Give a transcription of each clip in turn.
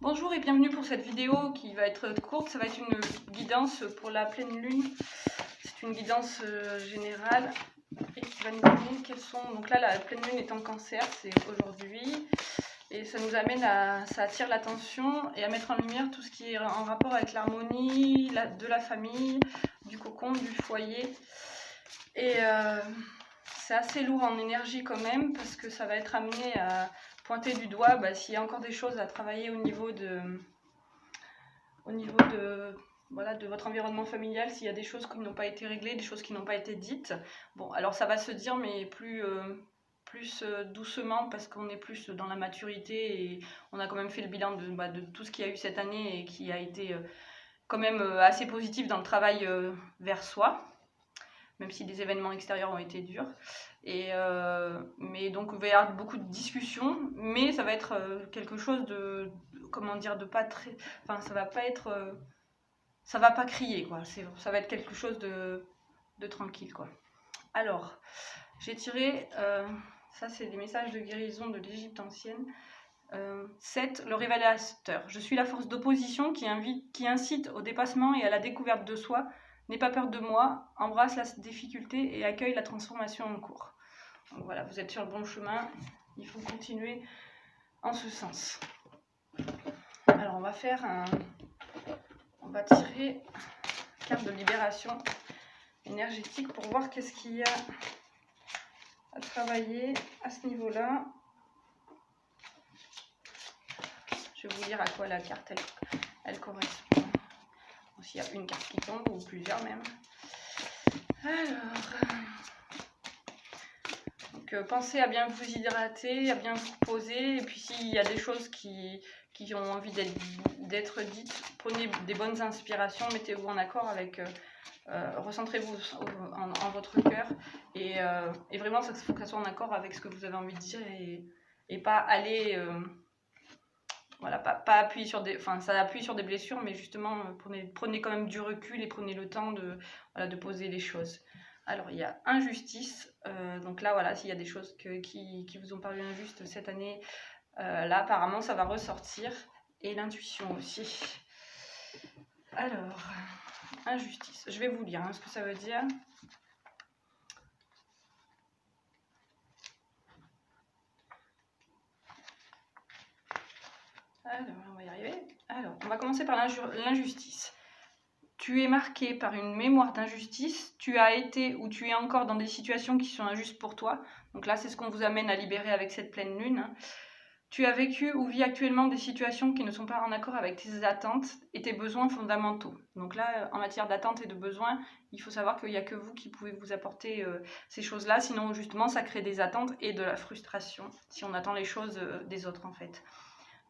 Bonjour et bienvenue pour cette vidéo qui va être courte. Ça va être une guidance pour la pleine lune. C'est une guidance générale et qui va nous donner quels sont... Donc là, la pleine lune est en Cancer, c'est aujourd'hui. Et ça nous amène à... Ça attire l'attention et à mettre en lumière tout ce qui est en rapport avec l'harmonie de la famille, du cocon, du foyer. Et c'est assez lourd en énergie quand même parce que ça va être amené à pointer du doigt s'il y a encore des choses à travailler au niveau de votre environnement familial, s'il y a des choses qui n'ont pas été réglées, des choses qui n'ont pas été dites. Bon, alors ça va se dire, mais plus doucement, parce qu'on est plus dans la maturité et on a quand même fait le bilan de tout ce qu'il y a eu cette année et qui a été quand même assez positif dans le travail vers soi, même si des événements extérieurs ont été durs. Mais donc il va y avoir beaucoup de discussions, mais ça va être quelque chose de pas très... Enfin, ça va pas être... ça va pas crier, quoi. Ça va être quelque chose de tranquille, quoi. Alors, j'ai tiré... ça, c'est des messages de guérison de l'Égypte ancienne. 7, le révélateur. Je suis la force d'opposition qui incite au dépassement et à la découverte de soi. N'aie pas peur de moi, embrasse la difficulté et accueille la transformation en cours. Donc voilà, vous êtes sur le bon chemin, il faut continuer en ce sens. Alors on va tirer une carte de libération énergétique pour voir qu'est-ce qu'il y a à travailler à ce niveau-là. Je vais vous dire à quoi la carte elle correspond. S'il y a une carte qui tombe, ou plusieurs même. Alors, donc, pensez à bien vous hydrater, à bien vous poser. Et puis s'il y a des choses qui ont envie d'être dites, prenez des bonnes inspirations, mettez-vous en accord avec... recentrez-vous en votre cœur. Et vraiment, il faut que ça soit en accord avec ce que vous avez envie de dire et pas aller... voilà, pas appuyer sur des... Enfin, ça appuie sur des blessures, mais justement, prenez quand même du recul et prenez le temps de poser les choses. Alors, il y a injustice. Donc là, voilà, s'il y a des choses qui vous ont paru injustes cette année, là, apparemment, ça va ressortir. Et l'intuition aussi. Alors, injustice. Je vais vous lire ce que ça veut dire. Alors, on va y arriver. Alors, on va commencer par l'injustice. Tu es marqué par une mémoire d'injustice, tu as été ou tu es encore dans des situations qui sont injustes pour toi. Donc là, c'est ce qu'on vous amène à libérer avec cette pleine lune. Tu as vécu ou vis actuellement des situations qui ne sont pas en accord avec tes attentes et tes besoins fondamentaux. Donc là, en matière d'attentes et de besoins, il faut savoir qu'il n'y a que vous qui pouvez vous apporter ces choses-là. Sinon, justement, ça crée des attentes et de la frustration si on attend les choses des autres, en fait.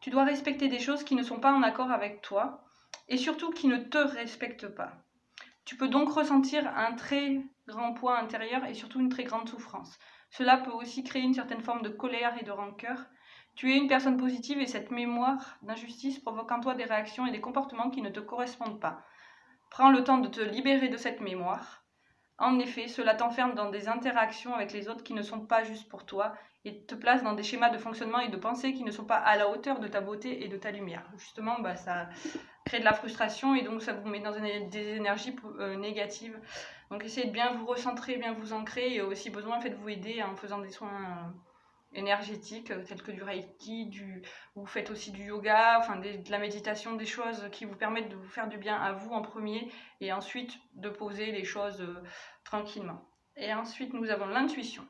Tu dois respecter des choses qui ne sont pas en accord avec toi et surtout qui ne te respectent pas. Tu peux donc ressentir un très grand poids intérieur et surtout une très grande souffrance. Cela peut aussi créer une certaine forme de colère et de rancœur. Tu es une personne positive et cette mémoire d'injustice provoque en toi des réactions et des comportements qui ne te correspondent pas. Prends le temps de te libérer de cette mémoire. En effet, cela t'enferme dans des interactions avec les autres qui ne sont pas justes pour toi et te place dans des schémas de fonctionnement et de pensée qui ne sont pas à la hauteur de ta beauté et de ta lumière. Justement, ça crée de la frustration et donc ça vous met dans des énergies négatives. Donc essayez de bien vous recentrer, bien vous ancrer et aussi besoin, faites-vous aider en faisant des soins énergétiques tels que du reiki, vous faites aussi du yoga, de la méditation, des choses qui vous permettent de vous faire du bien à vous en premier et ensuite de poser les choses tranquillement. Et ensuite nous avons l'intuition.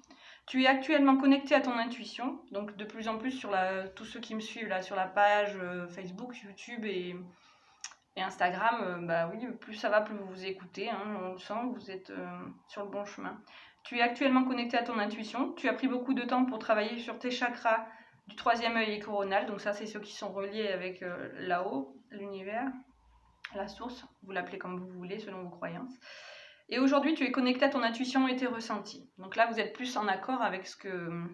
Tu es actuellement connecté à ton intuition, donc de plus en plus sur tous ceux qui me suivent là sur la page Facebook, YouTube et Instagram, oui, plus ça va, plus vous vous écoutez, on le sent, vous êtes sur le bon chemin. Tu es actuellement connecté à ton intuition, tu as pris beaucoup de temps pour travailler sur tes chakras du 3e œil et coronal, donc ça c'est ceux qui sont reliés avec là-haut, l'univers, la source, vous l'appelez comme vous voulez selon vos croyances. Et aujourd'hui tu es connecté à ton intuition et tes ressentis, donc là vous êtes plus en accord avec ce que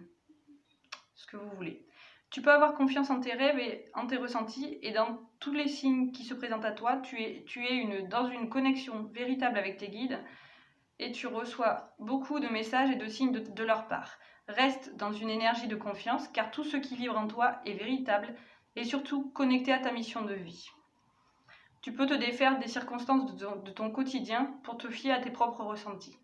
vous voulez. Tu peux avoir confiance en tes rêves et en tes ressentis et dans tous les signes qui se présentent à toi. Tu es dans une connexion véritable avec tes guides et tu reçois beaucoup de messages et de signes de leur part. Reste dans une énergie de confiance car tout ce qui vibre en toi est véritable. et surtout connecté à ta mission de vie. Tu peux te défaire des circonstances de ton quotidien pour te fier à tes propres ressentis.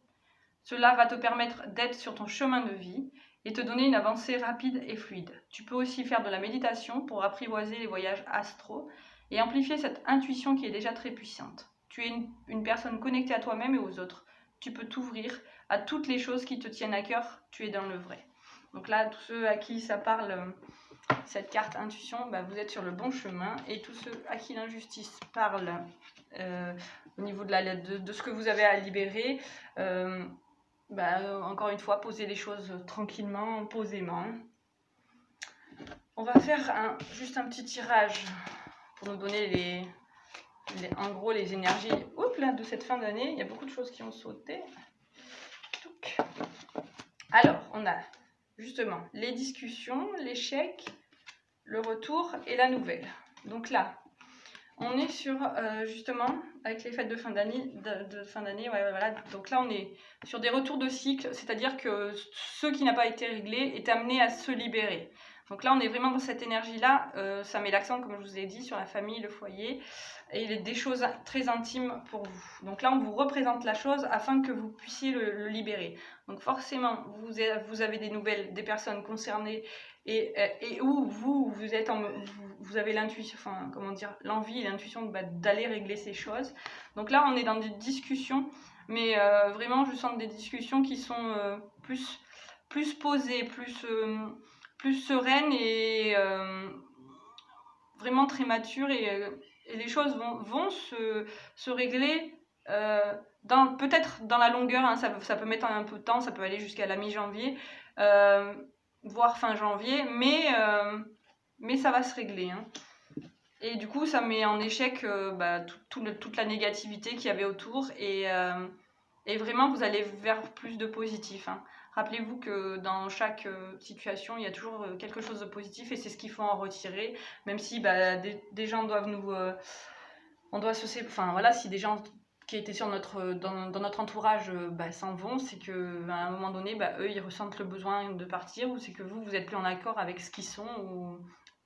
Cela va te permettre d'être sur ton chemin de vie et te donner une avancée rapide et fluide. Tu peux aussi faire de la méditation pour apprivoiser les voyages astraux et amplifier cette intuition qui est déjà très puissante. Tu es une personne connectée à toi-même et aux autres. Tu peux t'ouvrir à toutes les choses qui te tiennent à cœur. Tu es dans le vrai. Donc là, tous ceux à qui ça parle, cette carte intuition, vous êtes sur le bon chemin. Et tous ceux à qui l'injustice parle au niveau de ce que vous avez à libérer, encore une fois, posez les choses tranquillement, posément. On va faire juste un petit tirage pour nous donner en gros les énergies de cette fin d'année. Il y a beaucoup de choses qui ont sauté. Alors, on a justement les discussions, l'échec, le retour et la nouvelle. Donc là, on est sur, justement, avec les fêtes de fin d'année, donc là on est sur des retours de cycle, c'est-à-dire que ce qui n'a pas été réglé est amené à se libérer. Donc là on est vraiment dans cette énergie-là, ça met l'accent, comme je vous ai dit, sur la famille, le foyer, et des choses très intimes pour vous. Donc là on vous représente la chose afin que vous puissiez le libérer. Donc forcément, vous avez des nouvelles, des personnes concernées, et où vous avez l'intuition, l'envie et l'intuition d'aller régler ces choses. Donc là, on est dans des discussions, mais vraiment, je sens des discussions qui sont plus posées, plus sereines et vraiment très matures. Et les choses vont se régler peut-être dans la longueur, hein, ça peut mettre un peu de temps, ça peut aller jusqu'à la mi-janvier. Voire fin janvier, mais ça va se régler. Hein. Et du coup, ça met en échec toute la négativité qu'il y avait autour, et vraiment, vous allez vers plus de positif. Hein. Rappelez-vous que dans chaque situation, il y a toujours quelque chose de positif, et c'est ce qu'il faut en retirer, même si des gens doivent on doit se si des gens qui étaient dans notre entourage s'en vont, c'est qu'à un moment donné, eux, ils ressentent le besoin de partir, ou c'est que vous êtes plus en accord avec ce qu'ils sont,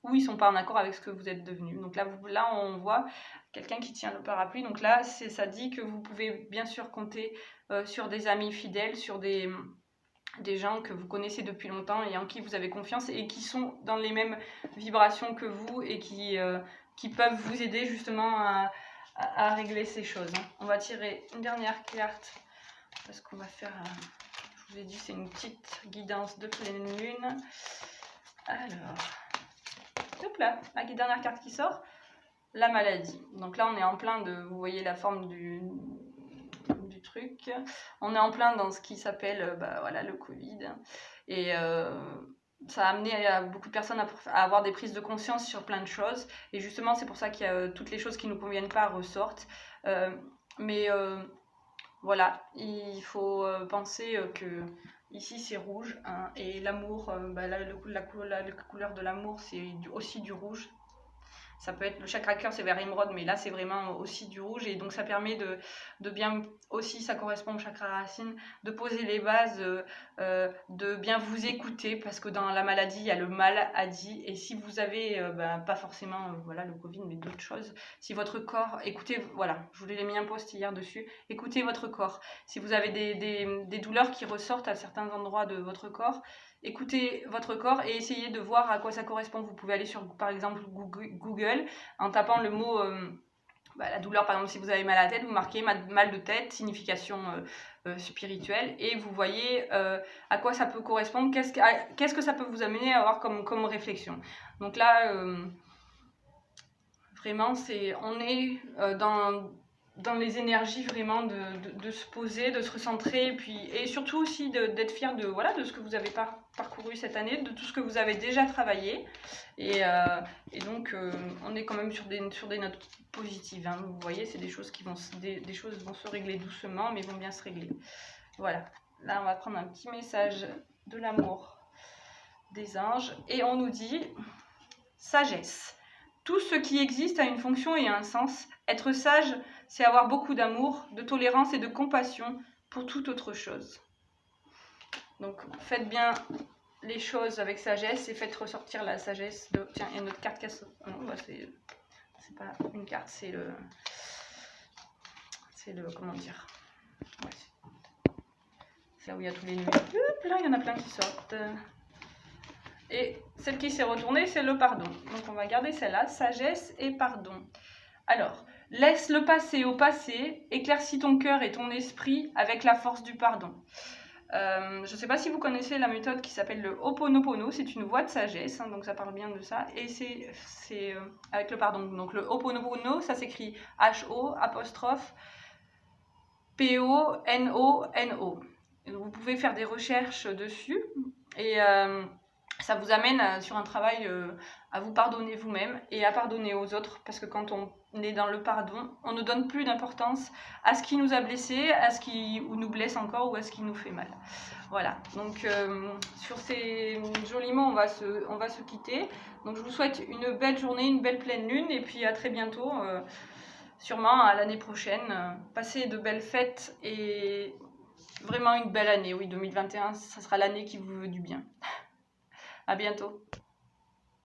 ou ils sont pas en accord avec ce que vous êtes devenu. Donc là, on voit quelqu'un qui tient le parapluie. Donc là, ça dit que vous pouvez bien sûr compter sur des amis fidèles, sur des gens que vous connaissez depuis longtemps et en qui vous avez confiance, et qui sont dans les mêmes vibrations que vous, et qui peuvent vous aider justement à régler ces choses. Hein. On va tirer une dernière carte, parce qu'on va faire, je vous ai dit, c'est une petite guidance de pleine lune. Alors, hop là, la dernière carte qui sort, la maladie. Donc là, on est en plein vous voyez la forme du truc. On est en plein dans ce qui s'appelle le Covid. Et ça a amené beaucoup de personnes à avoir des prises de conscience sur plein de choses. Et justement, c'est pour ça qu'il y a toutes les choses qui ne nous conviennent pas ressortent. Voilà, il faut penser que ici c'est rouge, hein, et l'amour, la couleur de l'amour, c'est aussi du rouge. Ça peut être, le chakra cœur, c'est vers émeraude, mais là c'est vraiment aussi du rouge, et donc ça permet de bien, aussi ça correspond au chakra racine, de poser les bases, de bien vous écouter, parce que dans la maladie il y a le maladie, et si vous avez pas forcément le Covid, mais d'autres choses, si votre corps, écoutez, je vous ai mis un post hier dessus, écoutez votre corps. Si vous avez des douleurs qui ressortent à certains endroits de votre corps, écoutez votre corps et essayez de voir à quoi ça correspond. Vous pouvez aller sur, par exemple, Google, en tapant le mot la douleur. Par exemple, si vous avez mal à la tête, vous marquez mal de tête, signification spirituelle, et vous voyez à quoi ça peut correspondre, qu'est-ce que ça peut vous amener à avoir comme réflexion. Donc là, vraiment, on est dans les énergies vraiment de se poser, de se recentrer, et surtout aussi d'être fier de ce que vous avez parcouru cette année, de tout ce que vous avez déjà travaillé, et donc on est quand même sur des notes positives, hein. Vous voyez, c'est des choses des choses vont se régler doucement, mais vont bien se régler. Voilà, là on va prendre un petit message de l'amour des anges, et on nous dit sagesse. Tout ce qui existe a une fonction et un sens. Être sage, c'est avoir beaucoup d'amour, de tolérance et de compassion pour toute autre chose. Donc faites bien les choses avec sagesse et faites ressortir la sagesse de... Tiens, il y a notre carte casse. Non, bah c'est pas une carte, c'est le... Comment dire, ouais, c'est là où il y a tous les numéros. Là, il y en a plein qui sortent. Et celle qui s'est retournée, c'est le pardon. Donc on va garder celle-là, sagesse et pardon. Alors, laisse le passé au passé, éclaircis ton cœur et ton esprit avec la force du pardon. Je ne sais pas si vous connaissez la méthode qui s'appelle le Ho'oponopono, c'est une voie de sagesse, hein, donc ça parle bien de ça, et c'est avec le pardon. Donc le Ho'oponopono, ça s'écrit H-O apostrophe P-O-N-O-N-O. Vous pouvez faire des recherches dessus et ça vous amène sur un travail à vous pardonner vous-même et à pardonner aux autres, parce que quand on est dans le pardon, on ne donne plus d'importance à ce qui nous a blessés, à ce qui nous blesse encore ou à ce qui nous fait mal. Voilà, donc sur ces jolis mots, on va se quitter. Donc je vous souhaite une belle journée, une belle pleine lune et puis à très bientôt. Sûrement à l'année prochaine. Passez de belles fêtes et vraiment une belle année. Oui, 2021, ça sera l'année qui vous veut du bien. À bientôt.